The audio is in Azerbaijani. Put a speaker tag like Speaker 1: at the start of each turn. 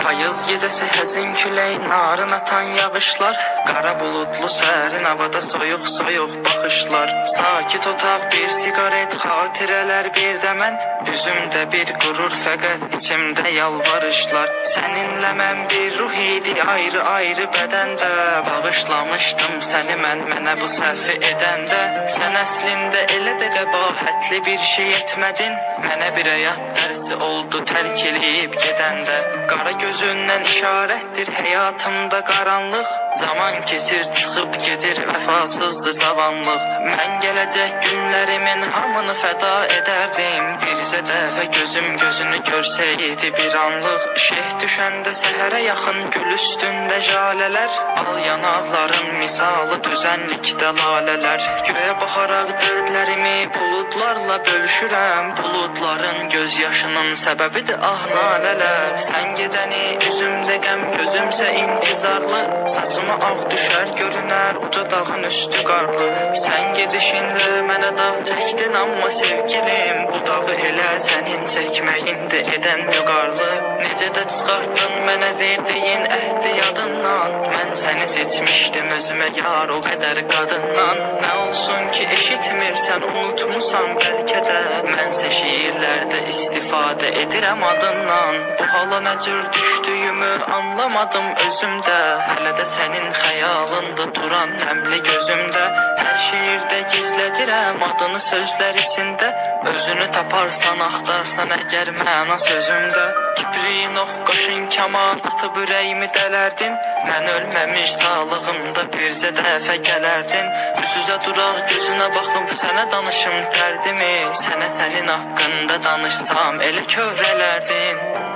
Speaker 1: Payız gecəsi həzin külək, narın atan yağışlar, qara buludlu sərin havada soyuq soyuq baxışlar. Sakit otaq bir siqaret, xatirələr bir də mən, üzümdə bir qürur fəqət içimdə yalvarışlar. Səninlə mən bir ruh idi ayrı ayrı bədəndə, bağışlamışdım səni mənə bu səhvi edəndə. Sən əslində elə də qəbahətli bir şey etmədin, mənə bir həyat dərsi oldu tərk eləyib gedəndə. Qara gözündən işarətdir həyatımda qaranlıq, zaman keçir çıxıb gedir vəfasızdır cavanlıq. Mən gələcək günlərimin hamını fəda edərdim, bircə dəfə gözüm gözünü görsəydi bir anlıq. Şeh düşəndə səhərə yaxın gül üstündə jalələr, al yanaqların misalı düzənlikdə lalələr. Göyə baxaraq dərdlərimi buludlarla bölüşürəm, buludların göz yaşının səbəbidir ah nalələr. Sən gedəni üzümdə qəm gözümsə intizarlı, saçıma ağ düşər görünər uca dağın üstü qarlı. Sən gedişinlə mənə dağ çəkdin amma sevgilim, bu dağı elə sənin çəkməyindir edən müqarlı. Necə də çıxartdın mənə verdiyin əhdi yadından, mən səni seçmişdim özümə yar o qədər qadından. Nə olsun ki eşitmirsən unutmusan bəlkə də, mənsə şiirlərdə istifadə edirəm adından. Bu hala nə cür düşdüyümü anlamadım özümdə, hələ də sənin xəyalında duran nəmli gözümdə. Hər şiirdə gizlədirəm adını sözlər içində, özünü taparsan axtarsan əgər məna sözümdə. Kipriyin ox qaşın kaman atıb ürəyimi dələrdin, mən ölməmiş sağlığımda bircə dəfə gələrdin. Üz-üzə duraq gözünə baxıb sənə danışım dərdimi, sənə sənin haqqında danışsam elə kövrələrdin.